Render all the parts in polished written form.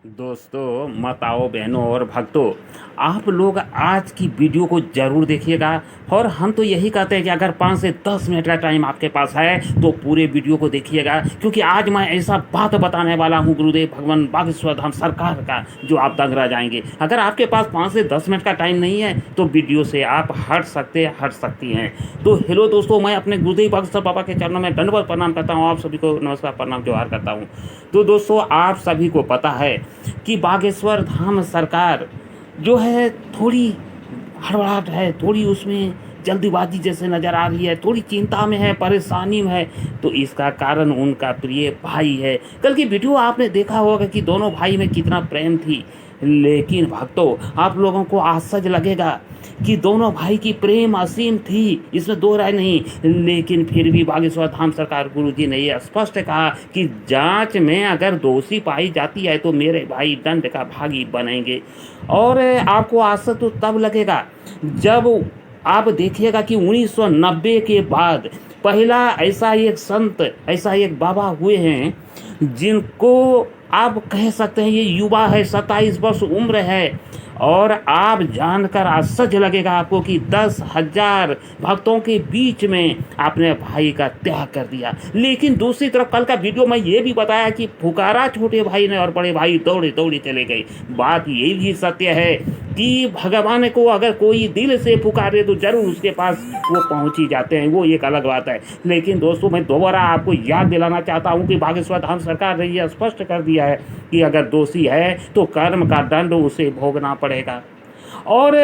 दोस्तों, माताओं, बहनों और भक्तों, आप लोग आज की वीडियो को ज़रूर देखिएगा। और हम तो यही कहते हैं कि अगर 5 से 10 मिनट का टाइम आपके पास है तो पूरे वीडियो को देखिएगा, क्योंकि आज मैं ऐसा बात बताने वाला हूँ गुरुदेव भगवान बागेश्वर धाम सरकार का, जो आप दंग रह जाएंगे। अगर आपके पास 5 से 10 मिनट का टाइम नहीं है तो वीडियो से आप हट सकती हैं। तो हेलो दोस्तों, मैं अपने गुरुदेव बागेश्वर बाबा के चरणों में दंडवत प्रणाम करता हूँ। आप सभी को नमस्कार, प्रणाम, जोहार करता हूँ। तो दोस्तों, आप सभी को पता है कि बागेश्वर धाम सरकार जो है थोड़ी हड़बड़ाहट है, थोड़ी उसमें जल्दीबाजी जैसे नज़र आ रही है, थोड़ी चिंता में है, परेशानी में है। तो इसका कारण उनका प्रिय भाई है। कल की वीडियो आपने देखा होगा कि दोनों भाई में कितना प्रेम थी, लेकिन भक्तों आप लोगों को आश्चर्य लगेगा कि दोनों भाई की प्रेम असीम थी, इसमें दो राय नहीं। लेकिन फिर भी बागेश्वर धाम सरकार गुरुजी ने यह स्पष्ट कहा कि जांच में अगर दोषी पाई जाती है तो मेरे भाई दंड का भागी बनेंगे। और आपको आश्चर्य तो तब लगेगा जब आप देखिएगा कि 1990 के बाद पहला ऐसा एक संत, ऐसा एक बाबा हुए हैं जिनको आप कह सकते हैं ये युवा है, 27 वर्ष उम्र है। और आप जानकर आश्चर्य लगेगा आपको कि 10,000 भक्तों के बीच में अपने भाई का त्याग कर दिया। लेकिन दूसरी तरफ कल का वीडियो में ये भी बताया कि पुकारा छोटे भाई ने और बड़े भाई दौड़े दौड़े चले गए। बात ये भी सत्य है कि भगवान को अगर कोई दिल से पुकारे तो जरूर उसके पास वो पहुंच ही जाते हैं, वो एक अलग बात है। लेकिन दोस्तों, मैं दोबारा आपको याद दिलाना चाहता हूं कि बागेश्वर धाम सरकार ने यह स्पष्ट कर दिया है कि अगर दोषी है तो कर्म का दंड उसे भोगना पड़ेगा। और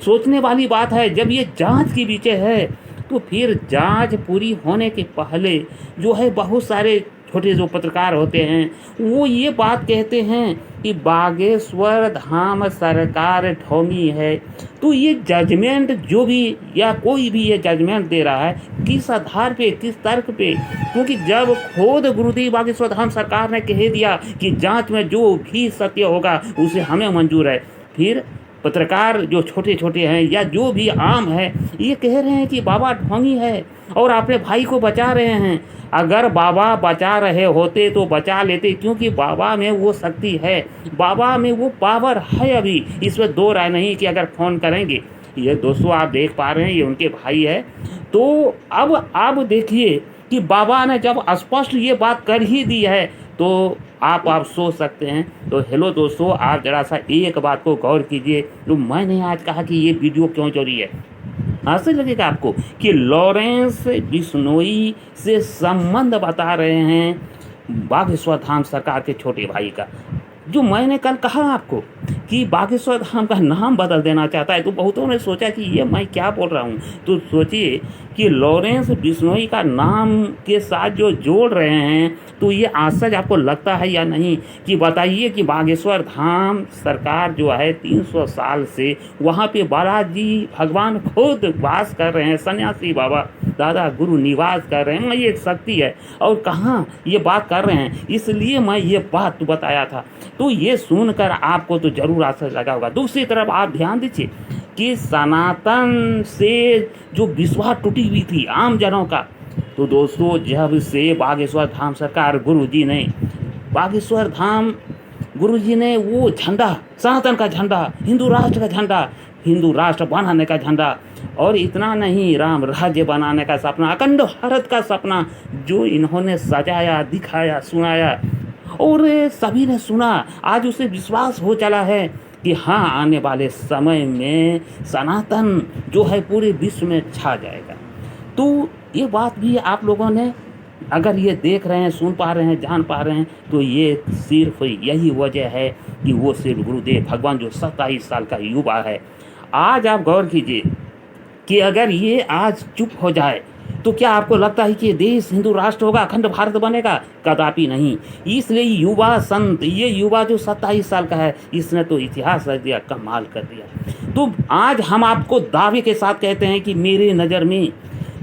सोचने वाली बात है, जब ये जांच की विषय है तो फिर जांच पूरी होने के पहले जो है बहुत सारे छोटे जो पत्रकार होते हैं वो ये बात कहते हैं कि बागेश्वर धाम सरकार ढोंगी है। तो ये जजमेंट जो भी या कोई भी ये जजमेंट दे रहा है किस आधार पे, किस तर्क पे? क्योंकि जब खुद गुरुदेव बागेश्वर धाम सरकार ने कह दिया कि जांच में जो भी सत्य होगा उसे हमें मंजूर है, फिर पत्रकार जो छोटे छोटे हैं या जो भी आम है ये कह रहे हैं कि बाबा ढोंगी है और अपने भाई को बचा रहे हैं। अगर बाबा बचा रहे होते तो बचा लेते, क्योंकि बाबा में वो शक्ति है, बाबा में वो पावर है। अभी इसमें दो राय नहीं कि अगर फ़ोन करेंगे, ये दोस्तों आप देख पा रहे हैं ये उनके भाई है। तो अब आप देखिए कि बाबा ने जब स्पष्ट ये बात कर ही दी है तो आप सोच सकते हैं। तो हेलो दोस्तों, आप ज़रा सा एक बात को गौर कीजिए। तो मैंने आज कहा कि ये वीडियो क्यों चोरी है, ऐसे लगेगा आपको कि लॉरेंस बिश्नोई से संबंध बता रहे हैं बागेश्वर धाम सरकार के छोटे भाई का। जो मैंने कल कहा आपको कि बागेश्वर धाम का नाम बदल देना चाहता है, तो बहुतों ने सोचा कि ये मैं क्या बोल रहा हूँ। तो सोचिए कि लॉरेंस बिश्नोई का नाम के साथ जो जोड़ रहे हैं, तो ये आश्चर्य आपको लगता है या नहीं? कि बताइए कि बागेश्वर धाम सरकार जो है 300 साल से वहाँ पे बालाजी भगवान खुद वास कर रहे हैं, सन्यासी बाबा दादा गुरु निवास कर रहे हैं। ये एक शक्ति है और कहाँ ये बात कर रहे हैं, इसलिए मैं ये बात बताया था। तो ये सुनकर आपको तो जरूर आश्चर्य लगा होगा। दूसरी तरफ आप ध्यान दीजिए कि सनातन से जो विश्वास टूटी हुई थी आम जनों का, तो दोस्तों जब से बागेश्वर धाम सरकार बागेश्वर धाम गुरुजी ने वो झंडा, सनातन का झंडा, हिंदू राष्ट्र का झंडा, हिंदू राष्ट्र बनाने का झंडा, और इतना नहीं राम राज्य बनाने का सपना, अखंड भारत का सपना जो इन्होंने सजाया, दिखाया, सुनाया और सभी ने सुना, आज उसे विश्वास हो चला है कि हाँ आने वाले समय में सनातन जो है पूरे विश्व में छा जाएगा। तो ये बात भी आप लोगों ने अगर ये देख रहे हैं, सुन पा रहे हैं, जान पा रहे हैं, तो ये सिर्फ यही वजह है कि वो सिर्फ गुरुदेव भगवान जो 27 साल का युवा है। आज आप गौर कीजिए कि अगर ये आज चुप हो जाए तो क्या आपको लगता है कि देश हिंदू राष्ट्र होगा, अखंड भारत बनेगा? कदापि नहीं। इसलिए युवा संत, ये युवा जो 27 साल का है, इसने तो इतिहास रच दिया, कमाल कर दिया। तो आज हम आपको दावे के साथ कहते हैं कि मेरे नज़र में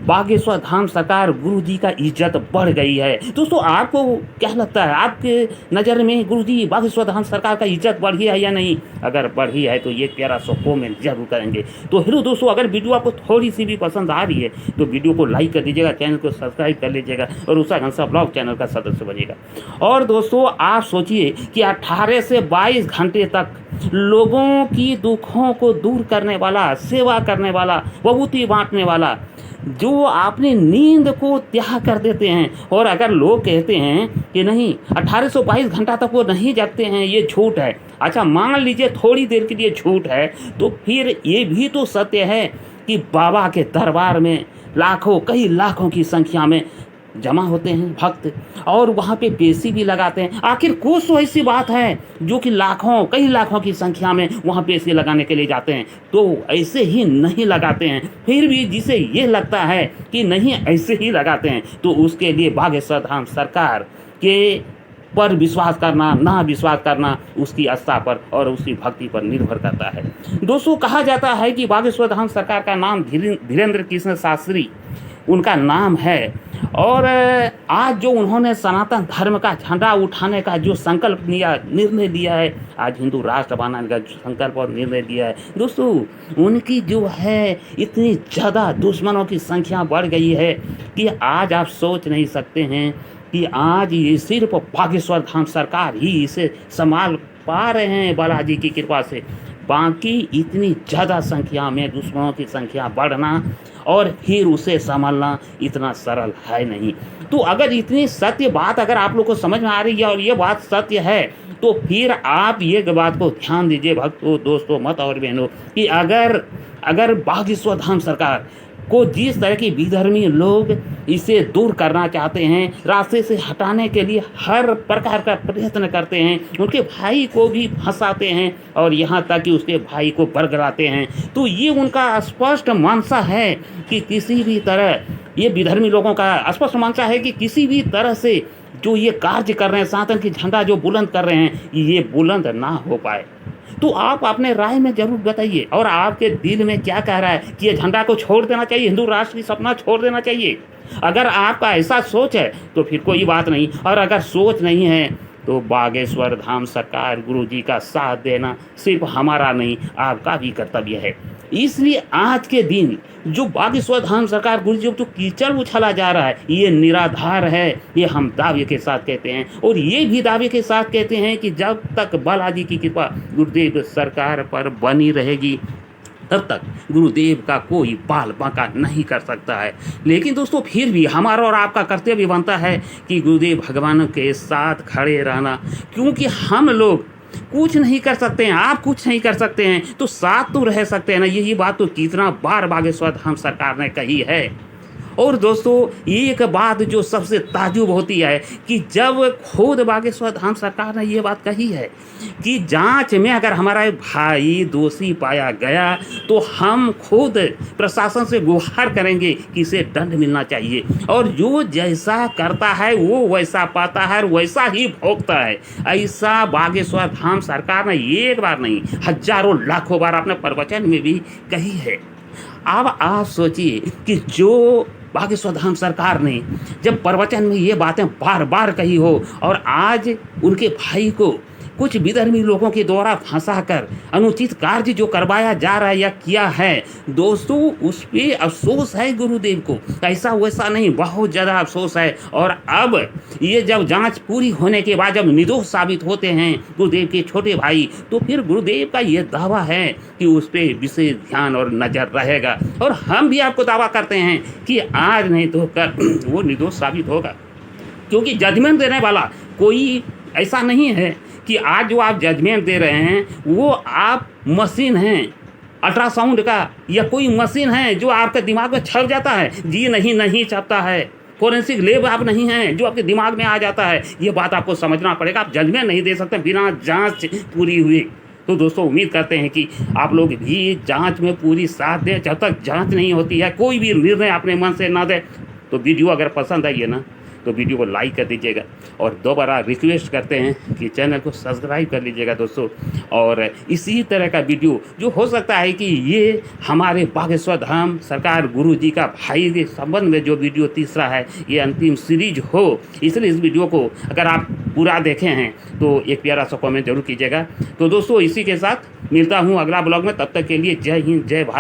बागेश्वर धाम सरकार गुरु जी का इज्जत बढ़ गई है। दोस्तों आपको क्या लगता है, आपके नज़र में गुरु जी बागेश्वर धाम सरकार का इज्जत बढ़ी है या नहीं? अगर बढ़ी है तो ये प्यारा सा कमेंट जरूर करेंगे। तो हेलो दोस्तों, अगर वीडियो आपको थोड़ी सी भी पसंद आ रही है तो वीडियो को लाइक कर दीजिएगा, चैनल को सब्सक्राइब कर लीजिएगा और उषा घनश्याम ब्लॉग चैनल का सदस्य बनिएगा। और दोस्तों आप सोचिए कि 18 से 22 घंटे तक लोगों की दुखों को दूर करने वाला, सेवा करने वाला, विभूति बांटने वाला, जो आपने नींद को त्याग कर देते हैं। और अगर लोग कहते हैं कि नहीं 18 से 22 घंटा तक वो नहीं जगते हैं, ये झूठ है। अच्छा मान लीजिए थोड़ी देर के लिए झूठ है, तो फिर ये भी तो सत्य है कि बाबा के दरबार में लाखों, कई लाखों की संख्या में जमा होते हैं भक्त और वहाँ पे पेशी भी लगाते हैं। आखिर कुछ तो ऐसी बात है जो कि लाखों, कई लाखों की संख्या में वहाँ पेशी लगाने के लिए जाते हैं, तो ऐसे ही नहीं लगाते हैं। फिर भी जिसे ये लगता है कि नहीं ऐसे ही लगाते हैं, तो उसके लिए बागेश्वर धाम सरकार के पर विश्वास करना ना विश्वास करना उसकी आस्था पर और उसकी भक्ति पर निर्भर करता है। दोस्तों कहा जाता है कि बागेश्वर धाम सरकार का नाम धीरेन्द्र कृष्ण शास्त्री उनका नाम है। और आज जो उन्होंने सनातन धर्म का झंडा उठाने का जो संकल्प लिया, निर्णय लिया है, आज हिंदू राष्ट्र बनाने का जो संकल्प और निर्णय लिया है, दोस्तों उनकी जो है इतनी ज़्यादा दुश्मनों की संख्या बढ़ गई है कि आज आप सोच नहीं सकते हैं कि आज ये सिर्फ बागेश्वर धाम सरकार ही इसे संभाल पा रहे हैं बालाजी की कृपा से। बाकी इतनी ज़्यादा संख्या में दुश्मनों की संख्या बढ़ना और फिर उसे संभालना इतना सरल है नहीं। तो अगर इतनी सत्य बात अगर आप लोग को समझ में आ रही है और ये बात सत्य है, तो फिर आप ये बात को ध्यान दीजिए भक्तों, दोस्तों, मत और बहनों, कि अगर बागेश्वर धाम सरकार को जिस तरह की विधर्मी लोग इसे दूर करना चाहते हैं, रास्ते से हटाने के लिए हर प्रकार का प्रयत्न करते हैं, उनके भाई को भी फंसाते हैं और यहाँ तक कि उसके भाई को बरगलाते हैं, तो ये उनका स्पष्ट मंशा है कि किसी भी तरह, ये विधर्मी लोगों का स्पष्ट मंशा है कि किसी भी तरह से जो ये कार्य कर रहे हैं, सनातन की झंडा जो बुलंद कर रहे हैं, ये बुलंद ना हो पाए। तो आप अपने राय में जरूर बताइए और आपके दिल में क्या कह रहा है कि ये झंडा को छोड़ देना चाहिए, हिंदू राष्ट्र की सपना छोड़ देना चाहिए। अगर आपका ऐसा सोच है तो फिर कोई बात नहीं, और अगर सोच नहीं है तो बागेश्वर धाम सरकार गुरु जी का साथ देना सिर्फ हमारा नहीं आपका भी कर्तव्य है। इसलिए आज के दिन जो बागेश्वर धाम सरकार गुरु जी जो कीचड़ उछाला जा रहा है, ये निराधार है, ये हम दावे के साथ कहते हैं। और ये भी दावे के साथ कहते हैं कि जब तक बालाजी की कृपा गुरुदेव सरकार पर बनी रहेगी, तब तक गुरुदेव का कोई बाल बांका नहीं कर सकता है। लेकिन दोस्तों फिर भी हमारा और आपका कर्तव्य बनता है कि गुरुदेव भगवान के साथ खड़े रहना, क्योंकि हम लोग कुछ नहीं कर सकते हैं, आप कुछ नहीं कर सकते हैं, तो साथ तो रह सकते हैं ना। यही बात तो कितना बार बागेश्वर धाम सरकार ने कही है। और दोस्तों एक बात जो सबसे ताजुब होती है कि जब खुद बागेश्वर धाम सरकार ने ये बात कही है कि जांच में अगर हमारा भाई दोषी पाया गया तो हम खुद प्रशासन से गुहार करेंगे कि इसे दंड मिलना चाहिए, और जो जैसा करता है वो वैसा पाता है और वैसा ही भोगता है। ऐसा बागेश्वर धाम सरकार ने एक बार नहीं हजारों लाखों बार अपने प्रवचन में भी कही है। अब आप सोचिए कि जो बागेश्वर धाम सरकार ने जब प्रवचन में ये बातें बार बार कही हो और आज उनके भाई को कुछ विधर्मी लोगों के द्वारा फंसाकर अनुचित कार्य जो करवाया जा रहा है या किया है, दोस्तों उस पर अफसोस है गुरुदेव को, ऐसा वैसा नहीं, बहुत ज़्यादा अफसोस है। और अब ये जब जांच पूरी होने के बाद जब निर्दोष साबित होते हैं गुरुदेव के छोटे भाई, तो फिर गुरुदेव का ये दावा है कि उस पर विशेष ध्यान और नज़र रहेगा। और हम भी आपको दावा करते हैं कि आज नहीं तो कल वो निर्दोष साबित होगा, क्योंकि जजमेंट देने वाला कोई ऐसा नहीं है कि आज जो आप जजमेंट दे रहे हैं वो आप मशीन हैं अल्ट्रासाउंड का, या कोई मशीन है जो आपके दिमाग में छप जाता है। जी नहीं छपता है, फोरेंसिक लैब आप नहीं हैं जो आपके दिमाग में आ जाता है। ये बात आपको समझना पड़ेगा। आप जजमेंट नहीं दे सकते बिना जांच पूरी हुई। तो दोस्तों उम्मीद करते हैं कि आप लोग भी जांच में पूरी साथ दें। जब तक जांच नहीं होती है कोई भी निर्णय अपने मन से ना दें। तो वीडियो अगर पसंद आई है ना तो वीडियो को लाइक कर दीजिएगा और दोबारा रिक्वेस्ट करते हैं कि चैनल को सब्सक्राइब कर लीजिएगा दोस्तों। और इसी तरह का वीडियो जो हो सकता है कि ये हमारे बागेश्वर धाम सरकार गुरु जी का भाई के संबंध में जो वीडियो तीसरा है ये अंतिम सीरीज हो, इसलिए इस वीडियो को अगर आप पूरा देखे हैं तो एक प्यारा सा कमेंट जरूर कीजिएगा। तो दोस्तों इसी के साथ मिलता हूँ अगला ब्लॉग में, तब तक के लिए जय हिंद जय भारत।